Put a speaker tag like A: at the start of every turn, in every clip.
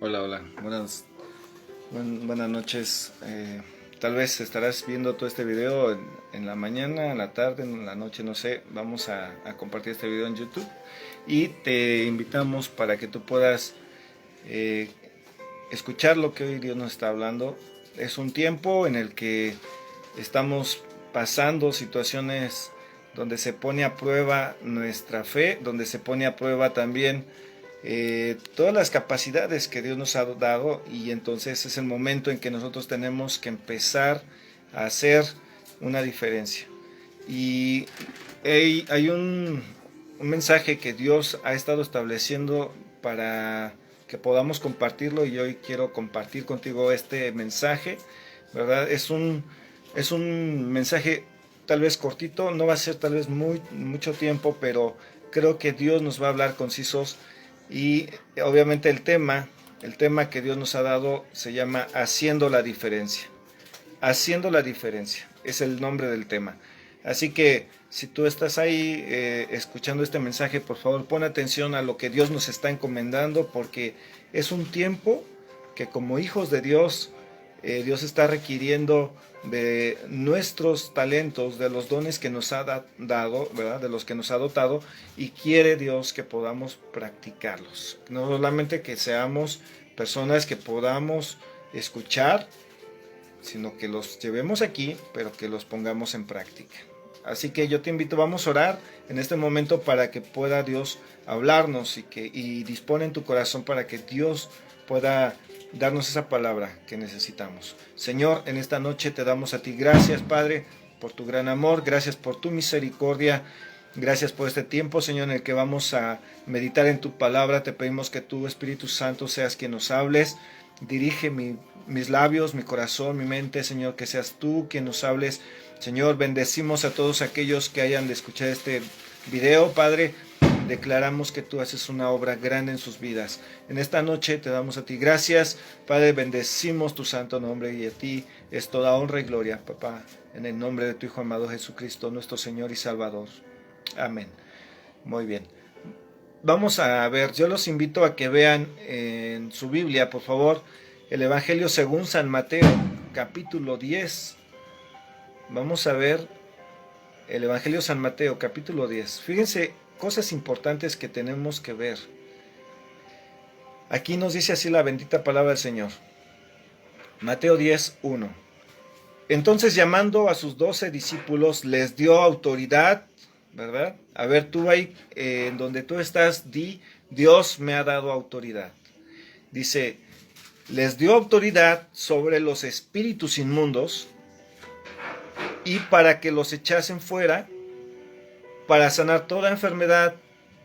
A: Hola, hola, buenas noches. Tal vez estarás viendo todo este video en la mañana, en la tarde, en la noche, no sé. Vamos a compartir este video en YouTube y te invitamos para que tú puedas eh, escuchar lo que hoy Dios nos está hablando. Es un tiempo en el que estamos pasando situaciones donde se pone a prueba nuestra fe, donde se pone a prueba también todas las capacidades que Dios nos ha dado, y entonces es el momento en que nosotros tenemos que empezar a hacer una diferencia. Y hay un mensaje que Dios ha estado estableciendo para que podamos compartirlo, y hoy quiero compartir contigo este mensaje, ¿verdad? Es un mensaje tal vez cortito, no va a ser tal vez mucho tiempo, pero creo que Dios nos va a hablar concisos. Y obviamente el tema que Dios nos ha dado se llama Haciendo la diferencia. Haciendo la diferencia es el nombre del tema. Así que si tú estás ahí escuchando este mensaje, por favor pon atención a lo que Dios nos está encomendando, porque es un tiempo que como hijos de Dios, Dios está requiriendo de nuestros talentos, de los dones que nos ha dado, ¿verdad? De los que nos ha dotado, y quiere Dios que podamos practicarlos. No solamente que seamos personas que podamos escuchar, sino que los llevemos aquí, pero que los pongamos en práctica. Así que yo te invito, vamos a orar en este momento para que pueda Dios hablarnos y dispone en tu corazón para que Dios pueda darnos esa palabra que necesitamos. Señor, en esta noche te damos a ti gracias, Padre, por tu gran amor, gracias por tu misericordia, gracias por este tiempo, Señor, en el que vamos a meditar en tu palabra. Te pedimos que tu Espíritu Santo seas quien nos hables. Dirige mis labios, mi corazón, mi mente, Señor, que seas tú quien nos hables. Señor, bendecimos a todos aquellos que hayan de escuchar este video, Padre. Declaramos que tú haces una obra grande en sus vidas. En esta noche te damos a ti gracias, Padre, bendecimos tu santo nombre, y a ti es toda honra y gloria, Papá, en el nombre de tu Hijo amado Jesucristo, nuestro Señor y Salvador. Amén. Muy bien. Vamos a ver, yo los invito a que vean en su Biblia, por favor, el Evangelio según San Mateo, capítulo 10. Vamos a ver el Evangelio San Mateo, capítulo 10. Fíjense, cosas importantes que tenemos que ver. Aquí nos dice así la bendita palabra del Señor. Mateo 10, 1. Entonces, llamando a sus 12 discípulos, les dio autoridad, ¿verdad? A ver, tú ahí, en donde tú estás, di, Dios me ha dado autoridad. Dice, les dio autoridad sobre los espíritus inmundos, y para que los echasen fuera, para sanar toda enfermedad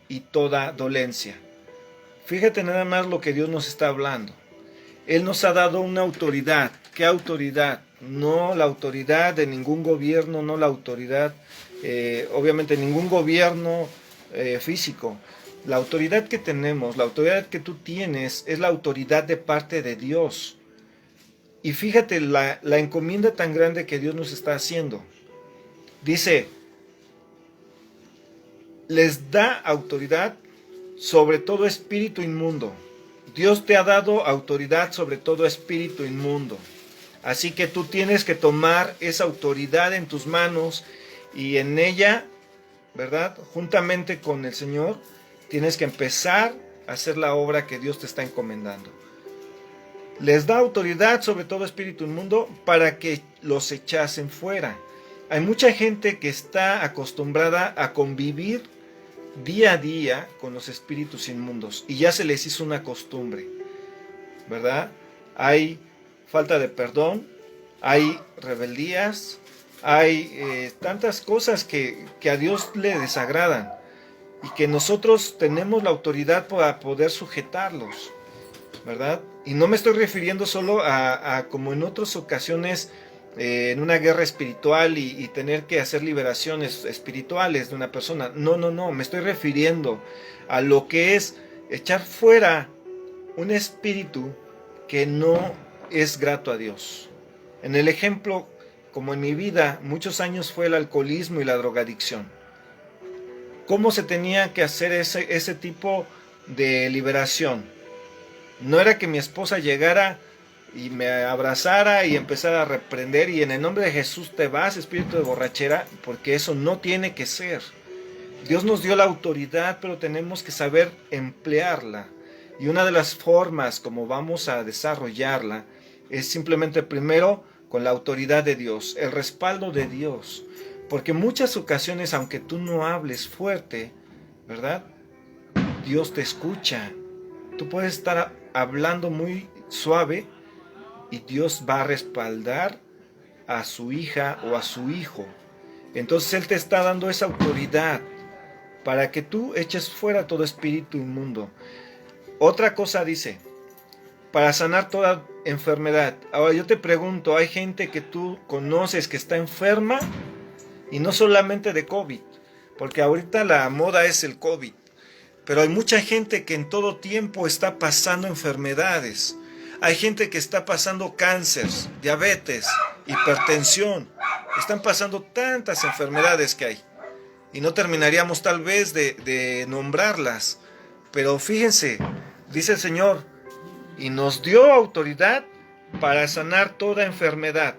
A: y toda dolencia. Fíjate nada más lo que Dios nos está hablando. Él nos ha dado una autoridad. ¿Qué autoridad? No la autoridad de ningún gobierno, no la autoridad, obviamente ningún gobierno físico. La autoridad que tenemos, la autoridad que tú tienes, es la autoridad de parte de Dios. Y fíjate la encomienda tan grande que Dios nos está haciendo. Dice, les da autoridad sobre todo espíritu inmundo. Dios te ha dado autoridad sobre todo espíritu inmundo. Así que tú tienes que tomar esa autoridad en tus manos, y en ella, ¿verdad? Juntamente con el Señor, tienes que empezar a hacer la obra que Dios te está encomendando. Les da autoridad sobre todo espíritu inmundo para que los echasen fuera. Hay mucha gente que está acostumbrada a convivir día a día con los espíritus inmundos, y ya se les hizo una costumbre, ¿verdad? Hay falta de perdón, hay rebeldías, hay tantas cosas que a Dios le desagradan, y que nosotros tenemos la autoridad para poder sujetarlos, ¿verdad? Y no me estoy refiriendo solo a como en otras ocasiones, en una guerra espiritual y tener que hacer liberaciones espirituales de una persona. No, me estoy refiriendo a lo que es echar fuera un espíritu que no es grato a Dios. En el ejemplo, como en mi vida, muchos años fue el alcoholismo y la drogadicción. ¿Cómo se tenía que hacer ese tipo de liberación? No era que mi esposa llegara y me abrazara y empezara a reprender y en el nombre de Jesús te vas, espíritu de borrachera, porque eso no tiene que ser. Dios nos dio la autoridad, pero tenemos que saber emplearla. Y una de las formas como vamos a desarrollarla es simplemente primero con la autoridad de Dios, el respaldo de Dios. Porque en muchas ocasiones, aunque tú no hables fuerte, ¿verdad? Dios te escucha. Tú puedes estar hablando muy suave y Dios va a respaldar a su hija o a su hijo. Entonces Él te está dando esa autoridad para que tú eches fuera todo espíritu inmundo. Otra cosa dice, para sanar toda enfermedad. Ahora yo te pregunto, hay gente que tú conoces que está enferma y no solamente de COVID, porque ahorita la moda es el COVID, pero hay mucha gente que en todo tiempo está pasando enfermedades. Hay gente que está pasando cáncer, diabetes, hipertensión. Están pasando tantas enfermedades que hay. Y no terminaríamos tal vez de nombrarlas. Pero fíjense, dice el Señor, y nos dio autoridad para sanar toda enfermedad.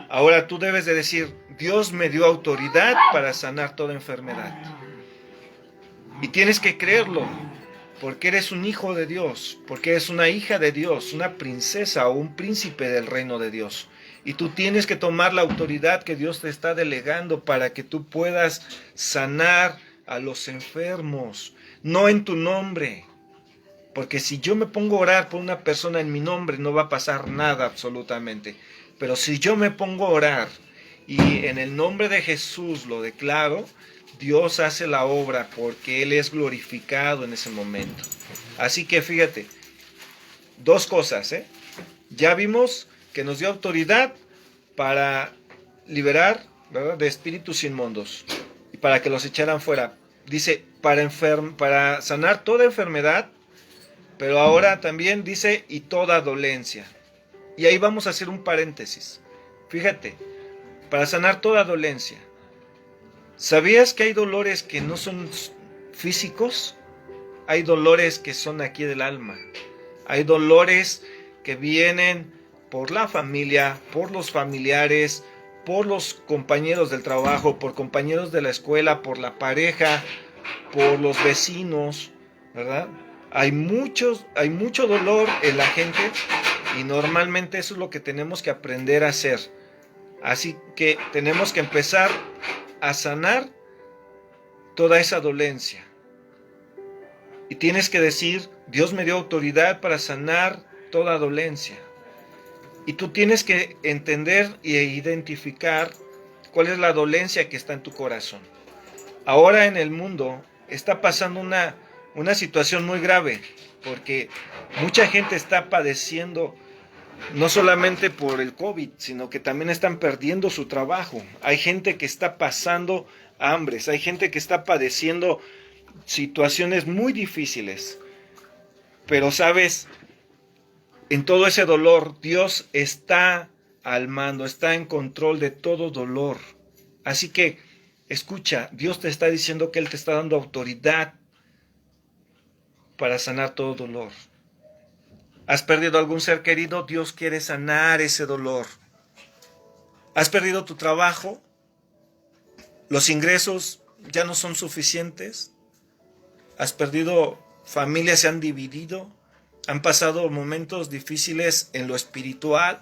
A: Ahora tú debes de decir, Dios me dio autoridad para sanar toda enfermedad. Y tienes que creerlo, porque eres un hijo de Dios, porque eres una hija de Dios, una princesa o un príncipe del reino de Dios. Y tú tienes que tomar la autoridad que Dios te está delegando para que tú puedas sanar a los enfermos, no en tu nombre. Porque si yo me pongo a orar por una persona en mi nombre, no va a pasar nada absolutamente. Pero si yo me pongo a orar y en el nombre de Jesús lo declaro, Dios hace la obra porque Él es glorificado en ese momento. Así que fíjate, dos cosas, ¿eh? Ya vimos que nos dio autoridad para liberar, ¿verdad?, de espíritus inmundos y para que los echaran fuera. Dice, para sanar toda enfermedad, pero ahora también dice, y toda dolencia. Y ahí vamos a hacer un paréntesis. Fíjate, para sanar toda dolencia. ¿Sabías que hay dolores que no son físicos? Hay dolores que son aquí del alma. Hay dolores que vienen por la familia, por los familiares, por los compañeros del trabajo, por compañeros de la escuela, por la pareja, por los vecinos, ¿verdad? Hay mucho dolor en la gente y normalmente eso es lo que tenemos que aprender a hacer. Así que tenemos que empezar a sanar toda esa dolencia. Y tienes que decir, Dios me dio autoridad para sanar toda dolencia. Y tú tienes que entender e identificar cuál es la dolencia que está en tu corazón. Ahora en el mundo está pasando una situación muy grave, porque mucha gente está padeciendo no solamente por el COVID, sino que también están perdiendo su trabajo. Hay gente que está pasando hambres, hay gente que está padeciendo situaciones muy difíciles. Pero sabes, en todo ese dolor, Dios está al mando, está en control de todo dolor. Así que, escucha, Dios te está diciendo que Él te está dando autoridad para sanar todo dolor. ¿Has perdido algún ser querido? Dios quiere sanar ese dolor. ¿Has perdido tu trabajo? ¿Los ingresos ya no son suficientes? ¿Has perdido familias, se han dividido? ¿Han pasado momentos difíciles en lo espiritual?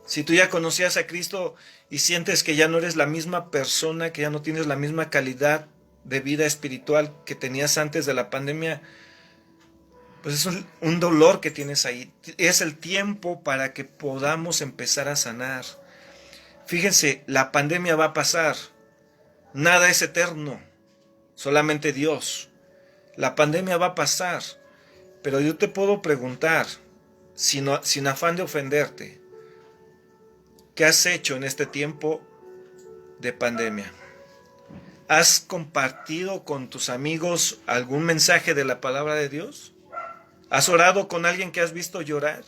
A: Si tú ya conocías a Cristo y sientes que ya no eres la misma persona, que ya no tienes la misma calidad de vida espiritual que tenías antes de la pandemia, pues es un dolor que tienes ahí. Es el tiempo para que podamos empezar a sanar. Fíjense, la pandemia va a pasar. Nada es eterno, solamente Dios. La pandemia va a pasar, pero yo te puedo preguntar, sin afán de ofenderte, ¿qué has hecho en este tiempo de pandemia? ¿Has compartido con tus amigos algún mensaje de la palabra de Dios? ¿Has orado con alguien que has visto llorar?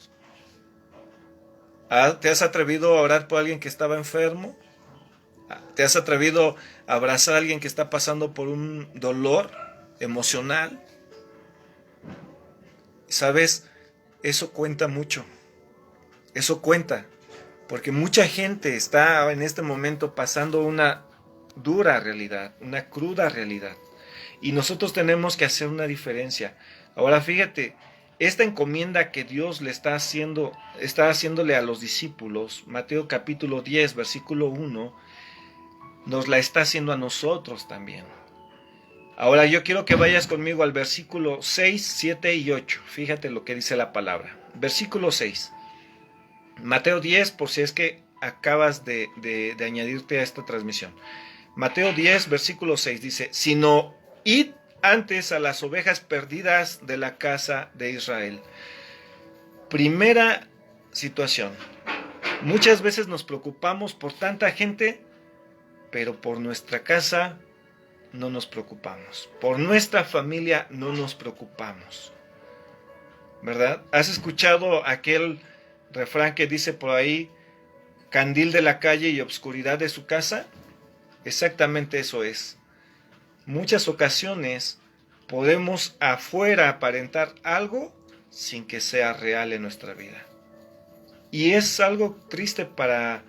A: ¿Te has atrevido a orar por alguien que estaba enfermo? ¿Te has atrevido a abrazar a alguien que está pasando por un dolor emocional? ¿Sabes? Eso cuenta mucho. Eso cuenta. Porque mucha gente está en este momento pasando una dura realidad, una cruda realidad. Y nosotros tenemos que hacer una diferencia. Ahora fíjate, esta encomienda que Dios le está haciéndole a los discípulos, Mateo capítulo 10, versículo 1, nos la está haciendo a nosotros también. Ahora yo quiero que vayas conmigo al versículo 6, 7 y 8. Fíjate lo que dice la palabra. Versículo 6. Mateo 10, por si es que acabas de añadirte a esta transmisión. Mateo 10, versículo 6 dice, sino id antes a las ovejas perdidas de la casa de Israel. Primera situación. Muchas veces nos preocupamos por tanta gente, pero por nuestra casa no nos preocupamos. Por nuestra familia no nos preocupamos. ¿Verdad? ¿Has escuchado aquel refrán que dice por ahí, candil de la calle y obscuridad de su casa? Exactamente eso es. Muchas ocasiones podemos afuera aparentar algo sin que sea real en nuestra vida. Y es algo triste para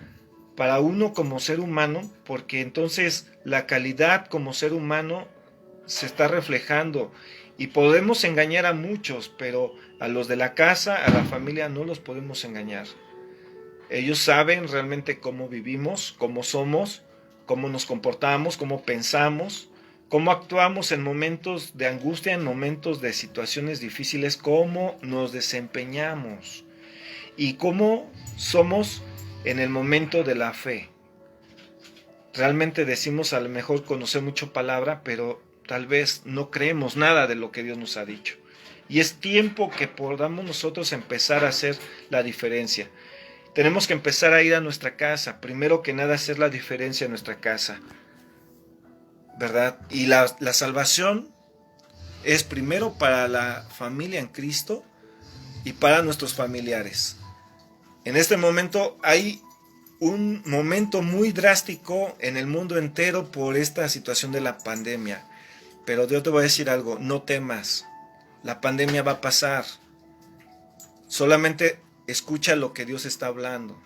A: uno como ser humano, porque entonces la calidad como ser humano se está reflejando y podemos engañar a muchos, pero a los de la casa, a la familia, no los podemos engañar. Ellos saben realmente cómo vivimos, cómo somos, cómo nos comportamos, cómo pensamos, cómo actuamos en momentos de angustia, en momentos de situaciones difíciles, cómo nos desempeñamos y cómo somos en el momento de la fe. Realmente decimos a lo mejor conocer mucho palabra, pero tal vez no creemos nada de lo que Dios nos ha dicho. Y es tiempo que podamos nosotros empezar a hacer la diferencia. Tenemos que empezar a ir a nuestra casa, primero que nada hacer la diferencia en nuestra casa, ¿verdad? Y la salvación es primero para la familia en Cristo y para nuestros familiares. En este momento hay un momento muy drástico en el mundo entero por esta situación de la pandemia. Pero yo te voy a decir algo, no temas, la pandemia va a pasar. Solamente escucha lo que Dios está hablando.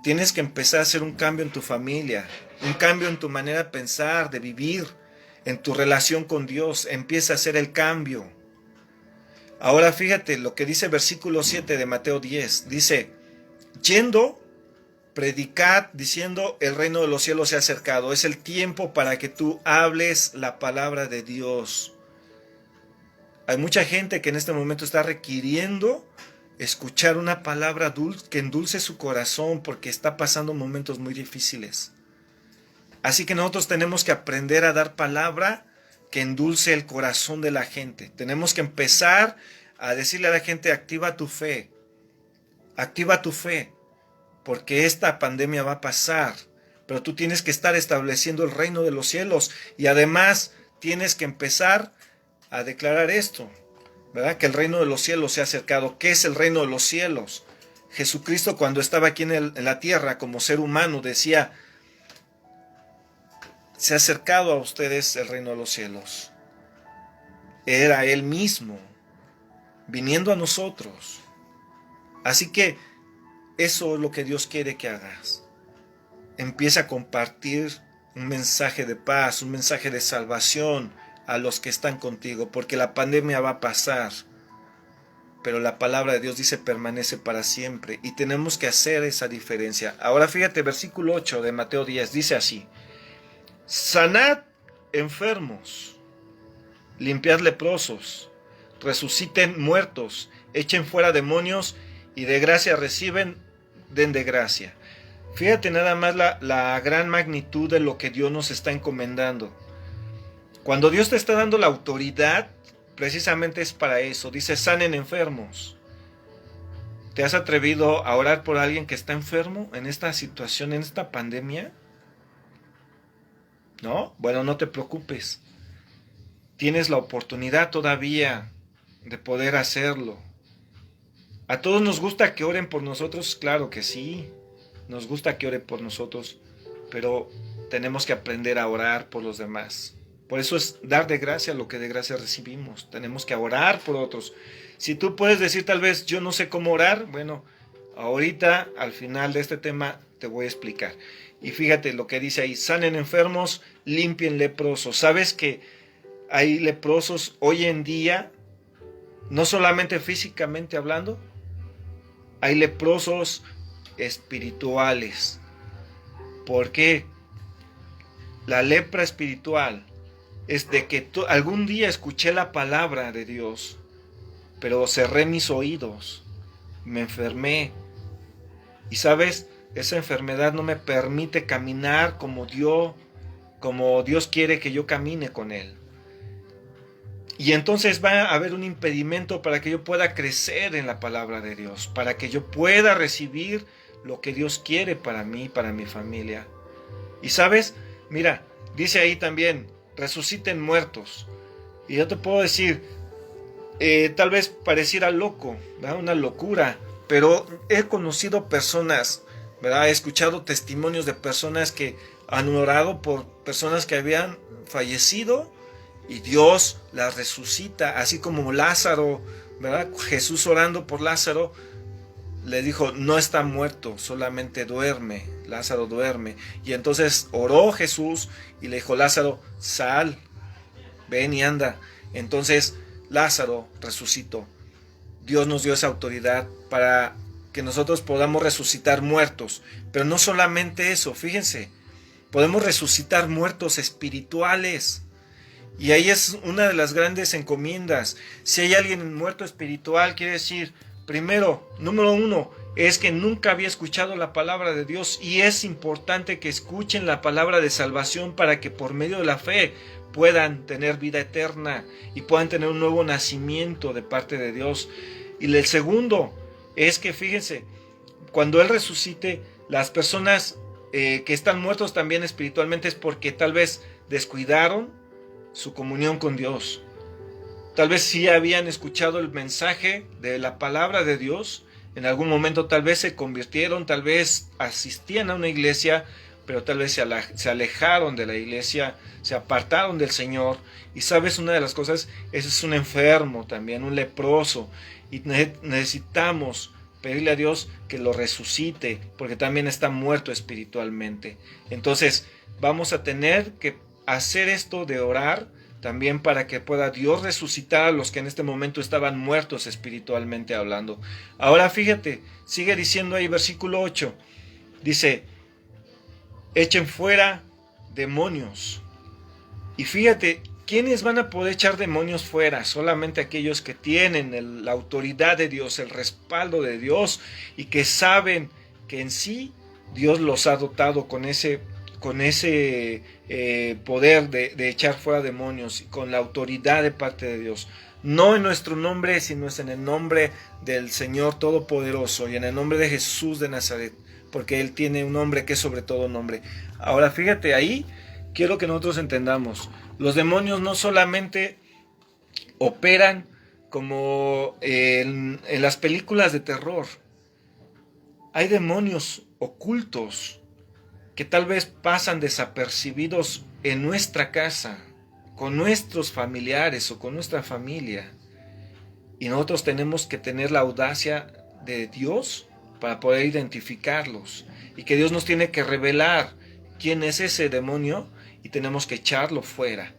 A: Tienes que empezar a hacer un cambio en tu familia, un cambio en tu manera de pensar, de vivir, en tu relación con Dios. Empieza a hacer el cambio. Ahora fíjate lo que dice versículo 7 de Mateo 10. Dice, yendo, predicad diciendo, el reino de los cielos se ha acercado. Es el tiempo para que tú hables la palabra de Dios. Hay mucha gente que en este momento está requiriendo escuchar una palabra que endulce su corazón porque está pasando momentos muy difíciles. Así que nosotros tenemos que aprender a dar palabra que endulce el corazón de la gente. Tenemos que empezar a decirle a la gente, activa tu fe, porque esta pandemia va a pasar, pero tú tienes que estar estableciendo el reino de los cielos y además tienes que empezar a declarar esto, ¿verdad? Que el reino de los cielos se ha acercado. ¿Qué es el reino de los cielos? Jesucristo cuando estaba aquí en la tierra como ser humano decía, se ha acercado a ustedes el reino de los cielos. Era Él mismo viniendo a nosotros. Así que eso es lo que Dios quiere que hagas. Empieza a compartir un mensaje de paz, un mensaje de salvación a los que están contigo, porque la pandemia va a pasar, pero la palabra de Dios dice permanece para siempre y tenemos que hacer esa diferencia. Ahora fíjate, versículo 8 de Mateo 10 dice así, sanad enfermos, limpiad leprosos, resuciten muertos, echen fuera demonios y de gracia reciben, den de gracia. Fíjate nada más la gran magnitud de lo que Dios nos está encomendando. Cuando Dios te está dando la autoridad, precisamente es para eso. Dice, sanen enfermos. ¿Te has atrevido a orar por alguien que está enfermo en esta situación, en esta pandemia? ¿No? Bueno, no te preocupes. Tienes la oportunidad todavía de poder hacerlo. ¿A todos nos gusta que oren por nosotros? Claro que sí. Nos gusta que oren por nosotros, pero tenemos que aprender a orar por los demás. Por eso es dar de gracia lo que de gracia recibimos. Tenemos que orar por otros. Si tú puedes decir tal vez, yo no sé cómo orar, bueno, ahorita al final de este tema te voy a explicar. Y fíjate lo que dice ahí, sanen enfermos, limpien leprosos. ¿Sabes que hay leprosos hoy en día, no solamente físicamente hablando, hay leprosos espirituales? ¿Por qué? La lepra espiritual es de que algún día escuché la palabra de Dios, pero cerré mis oídos, me enfermé. Y sabes, esa enfermedad no me permite caminar como Dios quiere que yo camine con Él. Y entonces va a haber un impedimento para que yo pueda crecer en la palabra de Dios, para que yo pueda recibir lo que Dios quiere para mí, para mi familia. Y sabes, mira, dice ahí también, resuciten muertos. Y yo te puedo decir, tal vez pareciera loco, ¿verdad? Una locura, pero he conocido personas, ¿verdad? He escuchado testimonios de personas que han orado por personas que habían fallecido y Dios las resucita, así como Lázaro, ¿verdad? Jesús orando por Lázaro le dijo, no está muerto, solamente duerme, Lázaro duerme. Y entonces oró Jesús y le dijo, Lázaro, sal, ven y anda. Entonces Lázaro resucitó. Dios nos dio esa autoridad para que nosotros podamos resucitar muertos. Pero no solamente eso, fíjense, podemos resucitar muertos espirituales. Y ahí es una de las grandes encomiendas. Si hay alguien muerto espiritual, quiere decir, primero, número uno, es que nunca había escuchado la palabra de Dios, y es importante que escuchen la palabra de salvación para que por medio de la fe puedan tener vida eterna y puedan tener un nuevo nacimiento de parte de Dios. Y el segundo es que, fíjense, cuando Él resucite, las personas que están muertos también espiritualmente es porque tal vez descuidaron su comunión con Dios. Tal vez sí habían escuchado el mensaje de la palabra de Dios, en algún momento tal vez se convirtieron, tal vez asistían a una iglesia, pero tal vez se alejaron de la iglesia, se apartaron del Señor. Y sabes, una de las cosas, ese es un enfermo también, un leproso, y necesitamos pedirle a Dios que lo resucite, porque también está muerto espiritualmente. Entonces vamos a tener que hacer esto de orar también para que pueda Dios resucitar a los que en este momento estaban muertos espiritualmente hablando. Ahora fíjate, sigue diciendo ahí versículo 8, dice, echen fuera demonios. Y fíjate, ¿quiénes van a poder echar demonios fuera? Solamente aquellos que tienen la autoridad de Dios, el respaldo de Dios, y que saben que en sí Dios los ha dotado con ese poder de echar fuera demonios, con la autoridad de parte de Dios. No en nuestro nombre, sino es en el nombre del Señor Todopoderoso y en el nombre de Jesús de Nazaret, porque Él tiene un nombre que es sobre todo nombre. Ahora fíjate, ahí quiero que nosotros entendamos, los demonios no solamente operan como en las películas de terror. Hay demonios ocultos que tal vez pasan desapercibidos en nuestra casa, con nuestros familiares o con nuestra familia. Y nosotros tenemos que tener la audacia de Dios para poder identificarlos. Y que Dios nos tiene que revelar quién es ese demonio y tenemos que echarlo fuera.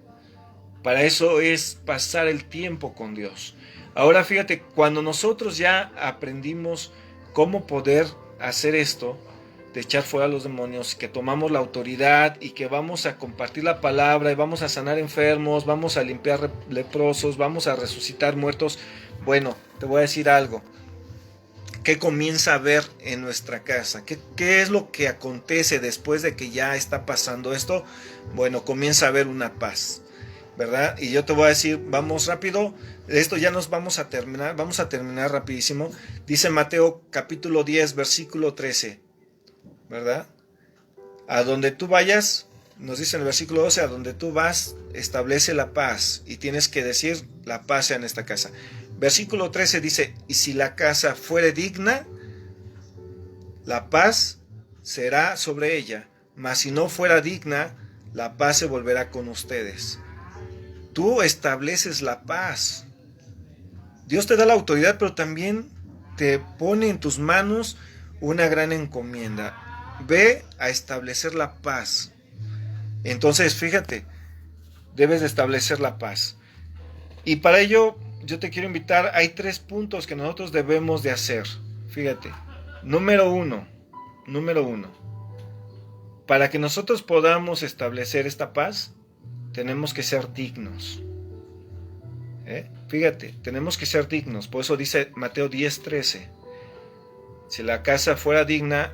A: Para eso es pasar el tiempo con Dios. Ahora fíjate, cuando nosotros ya aprendimos cómo poder hacer esto, de echar fuera a los demonios, que tomamos la autoridad y que vamos a compartir la palabra y vamos a sanar enfermos, vamos a limpiar leprosos, vamos a resucitar muertos. Bueno, te voy a decir algo. ¿Qué comienza a ver en nuestra casa? ¿Qué es lo que acontece después de que ya está pasando esto? Bueno, comienza a haber una paz, ¿verdad? Y yo te voy a decir, vamos rápido, esto ya nos vamos a terminar rapidísimo. Dice Mateo capítulo 10, versículo 13. ¿Verdad? A donde tú vayas, nos dice en el versículo 12, a donde tú vas, establece la paz. Y tienes que decir, la paz sea en esta casa. Versículo 13 dice, y si la casa fuere digna, la paz será sobre ella. Mas si no fuera digna, la paz se volverá con ustedes. tú estableces la paz. Dios te da la autoridad, pero también te pone en tus manos una gran encomienda. Ve a establecer la paz. Entonces, fíjate, debes de establecer la paz. Y para ello, yo te quiero invitar, hay 3 puntos que nosotros debemos de hacer. Fíjate, número uno, para que nosotros podamos establecer esta paz, tenemos que ser dignos. Fíjate, tenemos que ser dignos. Por eso dice Mateo 10:13. Si la casa fuera digna,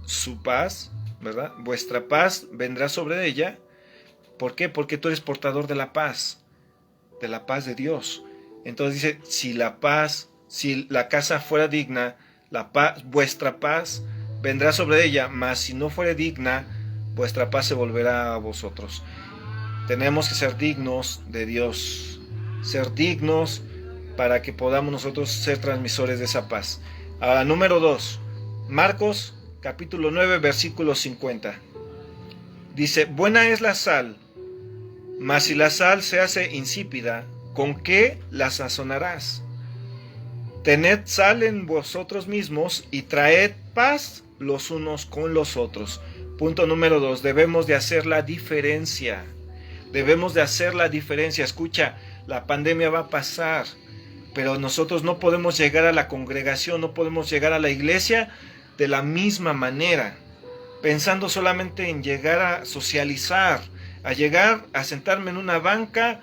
A: su paz, ¿verdad? Vuestra paz vendrá sobre ella. ¿Por qué? Porque tú eres portador de la paz de Dios. Entonces dice, si la casa fuera digna, vuestra paz vendrá sobre ella, mas si no fuere digna, vuestra paz se volverá a vosotros. Tenemos que ser dignos de Dios, ser dignos para que podamos nosotros ser transmisores de esa paz. Ahora, número 2, Marcos capítulo 9, versículo 50. Dice, buena es la sal, mas si la sal se hace insípida, ¿con qué la sazonarás? Tened sal en vosotros mismos y traed paz los unos con los otros. Punto número 2, debemos de hacer la diferencia. Debemos de hacer la diferencia. Escucha, la pandemia va a pasar, pero nosotros no podemos llegar a la congregación, no podemos llegar a la iglesia de la misma manera, pensando solamente en llegar a socializar, a llegar a sentarme en una banca,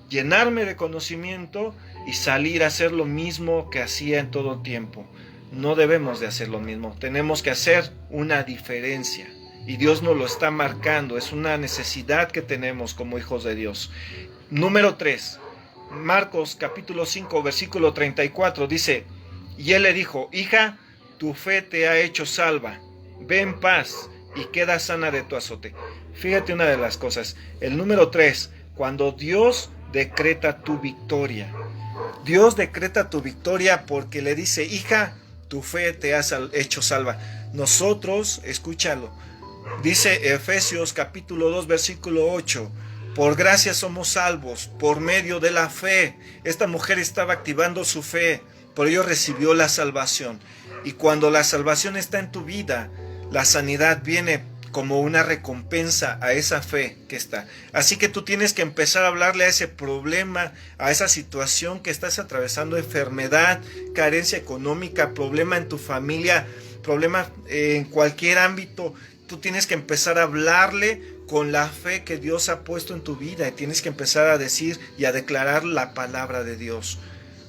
A: llenarme de conocimiento y salir a hacer lo mismo que hacía en todo tiempo. No debemos de hacer lo mismo, tenemos que hacer una diferencia. Y Dios nos lo está marcando, es una necesidad que tenemos como hijos de Dios. Número 3, Marcos capítulo 5, versículo 34, dice, y él le dijo, hija, tu fe te ha hecho salva, ve en paz y queda sana de tu azote. Fíjate una de las cosas, el número 3, cuando Dios decreta tu victoria. Dios decreta tu victoria porque le dice, hija, tu fe te ha hecho salva. Nosotros, escúchalo, dice Efesios capítulo 2 versículo 8, por gracia somos salvos, por medio de la fe. Esta mujer estaba activando su fe, por ello recibió la salvación. Y cuando la salvación está en tu vida, la sanidad viene como una recompensa a esa fe que está. Así que tú tienes que empezar a hablarle a ese problema, a esa situación que estás atravesando, enfermedad, carencia económica, problema en tu familia, problema en cualquier ámbito. Tú tienes que empezar a hablarle con la fe que Dios ha puesto en tu vida y tienes que empezar a decir y a declarar la palabra de Dios.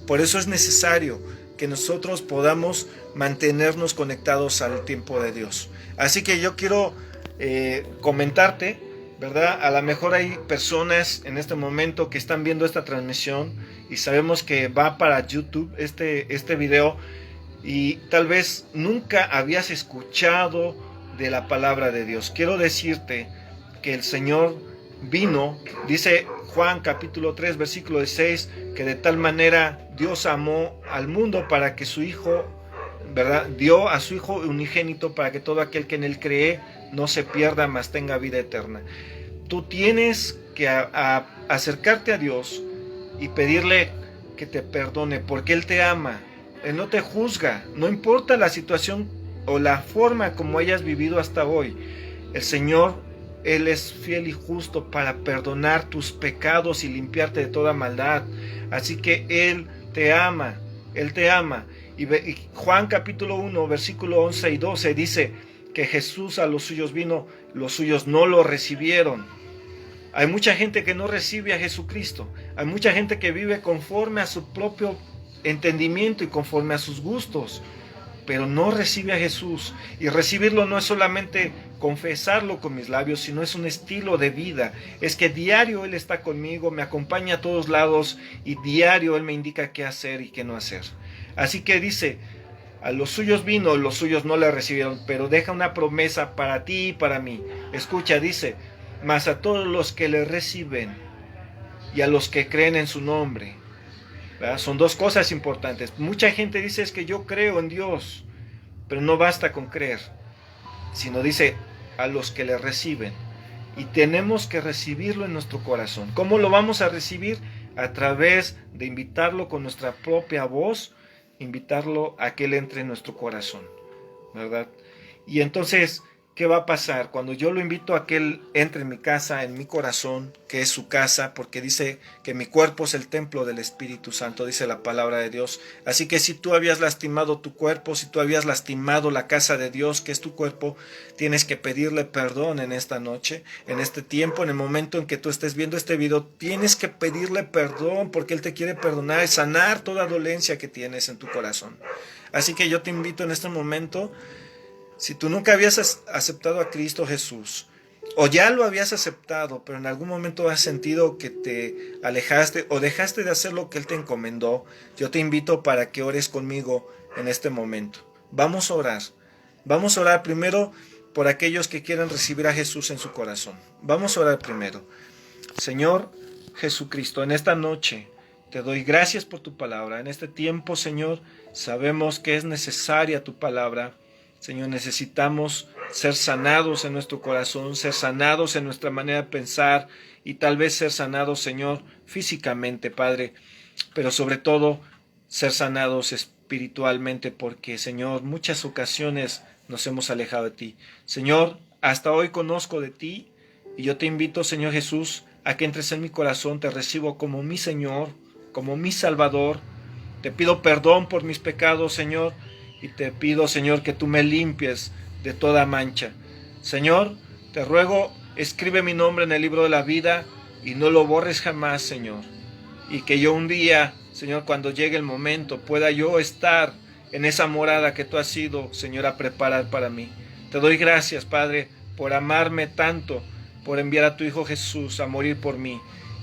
A: Por eso es necesario que nosotros podamos mantenernos conectados al tiempo de Dios. Así que yo quiero comentarte, ¿verdad? A lo mejor hay personas en este momento que están viendo esta transmisión y sabemos que va para YouTube este video y tal vez nunca habías escuchado de la palabra de Dios. Quiero decirte que el Señor vino, dice Juan capítulo 3 versículo 6, que de tal manera Dios amó al mundo para que su Hijo, ¿verdad? Dio a su Hijo unigénito para que todo aquel que en Él cree no se pierda, mas tenga vida eterna. Tú tienes que acercarte a Dios y pedirle que te perdone, porque Él te ama, Él no te juzga, no importa la situación o la forma como hayas vivido hasta hoy. El Señor, Él es fiel y justo para perdonar tus pecados y limpiarte de toda maldad. Así que Él te ama, Él te ama. Y Juan capítulo 1, versículo 11 y 12 dice que Jesús a los suyos vino, los suyos no lo recibieron. Hay mucha gente que no recibe a Jesucristo. Hay mucha gente que vive conforme a su propio entendimiento y conforme a sus gustos, pero no recibe a Jesús. Y recibirlo no es solamente confesarlo con mis labios, sino es un estilo de vida. Es que diario Él está conmigo, me acompaña a todos lados y diario Él me indica qué hacer y qué no hacer. Así que dice, a los suyos vino, los suyos no le recibieron, pero deja una promesa para ti y para mí. Escucha, dice, mas a todos los que le reciben y a los que creen en su nombre. ¿Verdad? Son dos cosas importantes. Mucha gente dice, es que yo creo en Dios, pero no basta con creer, sino dice, a los que le reciben. y tenemos que recibirlo en nuestro corazón. ¿Cómo lo vamos a recibir? A través de invitarlo con nuestra propia voz, invitarlo a que Él entre en nuestro corazón, ¿verdad? Y entonces, ¿qué va a pasar? Cuando yo lo invito a que Él entre en mi casa, en mi corazón, que es su casa, porque dice que mi cuerpo es el templo del Espíritu Santo, dice la palabra de Dios. Así que si tú habías lastimado tu cuerpo, si tú habías lastimado la casa de Dios, que es tu cuerpo, tienes que pedirle perdón en esta noche, en este tiempo, en el momento en que tú estés viendo este video, tienes que pedirle perdón, porque Él te quiere perdonar y sanar toda dolencia que tienes en tu corazón. Así que yo te invito en este momento. Si tú nunca habías aceptado a Cristo Jesús, o ya lo habías aceptado, pero en algún momento has sentido que te alejaste o dejaste de hacer lo que Él te encomendó, yo te invito para que ores conmigo en este momento. Vamos a orar. Vamos a orar primero por aquellos que quieran recibir a Jesús en su corazón. Vamos a orar primero. Señor Jesucristo, en esta noche te doy gracias por tu palabra. En este tiempo, Señor, sabemos que es necesaria tu palabra. Señor, necesitamos ser sanados en nuestro corazón, ser sanados en nuestra manera de pensar y tal vez ser sanados, Señor, físicamente, Padre, pero sobre todo ser sanados espiritualmente porque, Señor, muchas ocasiones nos hemos alejado de ti. Señor, hasta hoy conozco de ti y yo te invito, Señor Jesús, a que entres en mi corazón, te recibo como mi Señor, como mi Salvador. Te pido perdón por mis pecados, Señor, y te pido, Señor, que tú me limpies de toda mancha. Señor, te ruego, escribe mi nombre en el libro de la vida y no lo borres jamás, Señor. Y que yo un día, Señor, cuando llegue el momento, pueda yo estar en esa morada que tú has ido, Señor, a preparar para mí. Te doy gracias, Padre, por amarme tanto, por enviar a tu Hijo Jesús a morir por mí.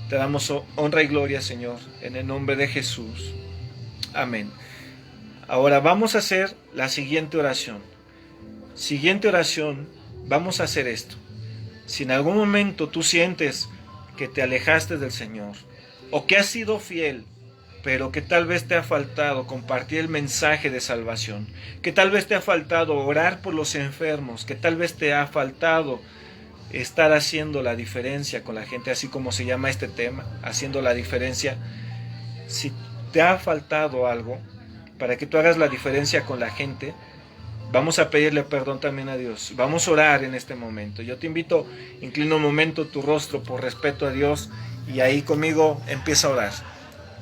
A: Te damos honra y gloria, Señor, en el nombre de Jesús. Amén. Ahora vamos a hacer la siguiente oración. Siguiente oración, vamos a hacer esto. Si en algún momento tú sientes que te alejaste del Señor, o que has sido fiel, pero que tal vez te ha faltado compartir el mensaje de salvación, que tal vez te ha faltado orar por los enfermos, que tal vez te ha faltado estar haciendo la diferencia con la gente, así como se llama este tema, haciendo la diferencia. Si te ha faltado algo, para que tú hagas la diferencia con la gente, vamos a pedirle perdón también a Dios. Vamos a orar en este momento. Yo te invito, inclina un momento tu rostro por respeto a Dios y ahí conmigo empieza a orar.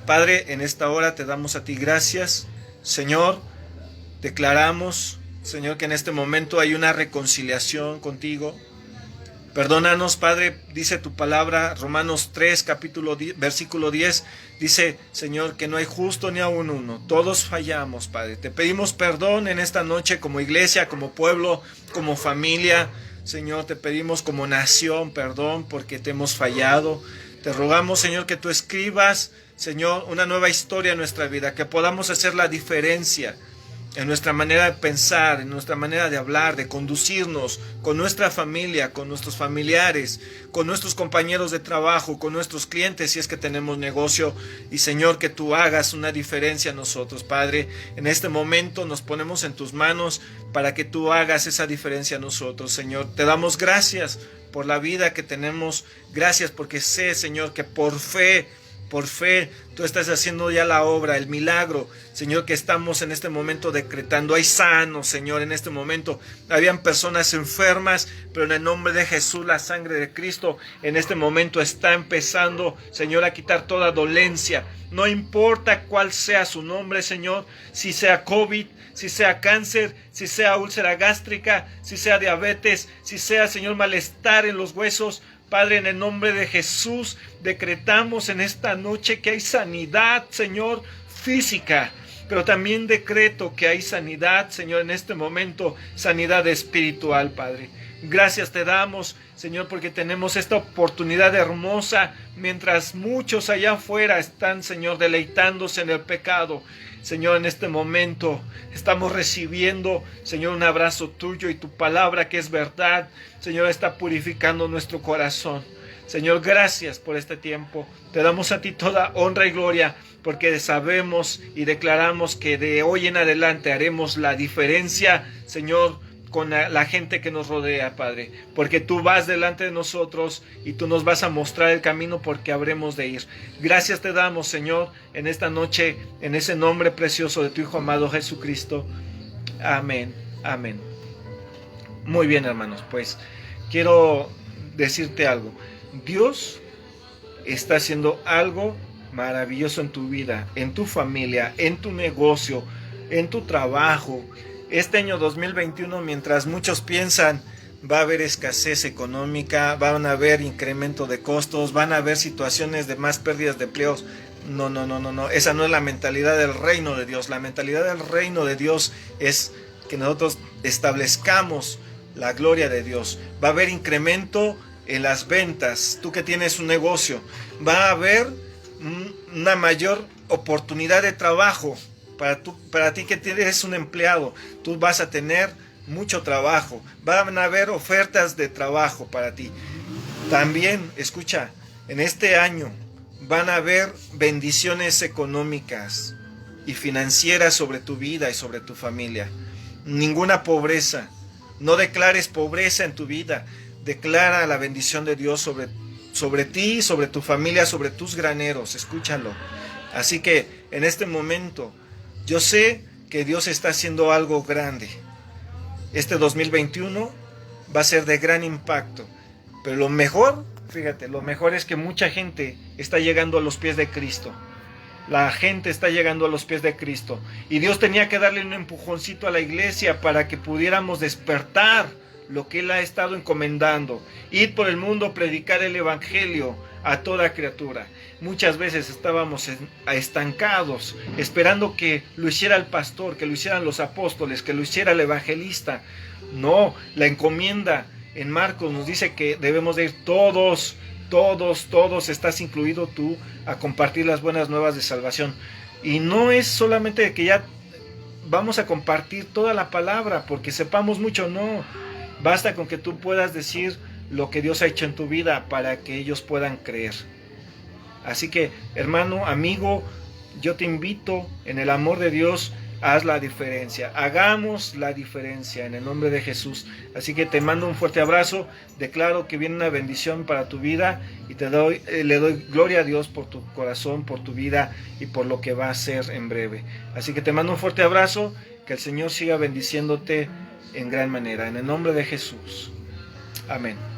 A: Padre, en esta hora te damos a ti gracias. Señor, declaramos, Señor, que en este momento hay una reconciliación contigo. Perdónanos, Padre, dice tu palabra, Romanos 3, versículo 10, dice, Señor, que no hay justo ni aun uno, todos fallamos, Padre. Te pedimos perdón en esta noche como iglesia, como pueblo, como familia. Señor, te pedimos como nación perdón porque te hemos fallado. Te rogamos, Señor, que tú escribas, Señor, una nueva historia en nuestra vida, que podamos hacer la diferencia en nuestra manera de pensar, en nuestra manera de hablar, de conducirnos con nuestra familia, con nuestros familiares, con nuestros compañeros de trabajo, con nuestros clientes, si es que tenemos negocio. Y Señor, que tú hagas una diferencia en nosotros, Padre. En este momento nos ponemos en tus manos para que tú hagas esa diferencia en nosotros, Señor. Te damos gracias por la vida que tenemos. Gracias porque sé, Señor, que por fe, tú estás haciendo ya la obra, el milagro, Señor, que estamos en este momento decretando. Hay sanos, Señor, en este momento. Habían personas enfermas, pero en el nombre de Jesús, la sangre de Cristo, en este momento está empezando, Señor, a quitar toda dolencia. No importa cuál sea su nombre, Señor, si sea COVID, si sea cáncer, si sea úlcera gástrica, si sea diabetes, si sea, Señor, malestar en los huesos. Padre, en el nombre de Jesús, decretamos en esta noche que hay sanidad, Señor, física, pero también decreto que hay sanidad, Señor, en este momento, sanidad espiritual, Padre. Gracias te damos, Señor, porque tenemos esta oportunidad hermosa, mientras muchos allá afuera están, Señor, deleitándose en el pecado. Señor, en este momento estamos recibiendo, Señor, un abrazo tuyo y tu palabra que es verdad, Señor, está purificando nuestro corazón. Señor, gracias por este tiempo. Te damos a ti toda honra y gloria porque sabemos y declaramos que de hoy en adelante haremos la diferencia, Señor, con la gente que nos rodea, Padre, porque tú vas delante de nosotros y tú nos vas a mostrar el camino porque habremos de ir. Gracias te damos, Señor, en esta noche, en ese nombre precioso de tu Hijo amado Jesucristo. Amén, amén. Muy bien, hermanos, pues quiero decirte algo. Dios está haciendo algo maravilloso en tu vida, en tu familia, en tu negocio, en tu trabajo. Este año 2021, mientras muchos piensan va a haber escasez económica, van a haber incremento de costos, van a haber situaciones de más pérdidas de empleos. No. Esa no es la mentalidad del reino de Dios. La mentalidad del reino de Dios es que nosotros establezcamos la gloria de Dios. Va a haber incremento en las ventas. Tú que tienes un negocio, va a haber una mayor oportunidad de trabajo. Para ti que eres un empleado, tú vas a tener mucho trabajo. Van a haber ofertas de trabajo para ti. También, escucha, en este año van a haber bendiciones económicas y financieras sobre tu vida y sobre tu familia. Ninguna pobreza. No declares pobreza en tu vida. Declara la bendición de Dios sobre ti, sobre tu familia, sobre tus graneros. Escúchalo. Así que en este momento yo sé que Dios está haciendo algo grande. Este 2021 va a ser de gran impacto. Pero lo mejor, fíjate, lo mejor es que mucha gente está llegando a los pies de Cristo. La gente está llegando a los pies de Cristo. Y Dios tenía que darle un empujoncito a la iglesia para que pudiéramos despertar lo que Él ha estado encomendando. Ir por el mundo, predicar el evangelio a toda criatura. Muchas veces estábamos estancados, esperando que lo hiciera el pastor, que lo hicieran los apóstoles, que lo hiciera el evangelista. No, la encomienda en Marcos nos dice que debemos de ir todos, estás incluido tú, a compartir las buenas nuevas de salvación. Y no es solamente de que ya vamos a compartir toda la palabra porque sepamos mucho, no. Basta con que tú puedas decir lo que Dios ha hecho en tu vida para que ellos puedan creer. Así que, hermano, amigo, yo te invito en el amor de Dios, haz la diferencia. Hagamos la diferencia en el nombre de Jesús. Así que te mando un fuerte abrazo. Declaro que viene una bendición para tu vida y le doy gloria a Dios por tu corazón, por tu vida y por lo que va a hacer en breve. Así que te mando un fuerte abrazo. Que el Señor siga bendiciéndote en gran manera. En el nombre de Jesús. Amén.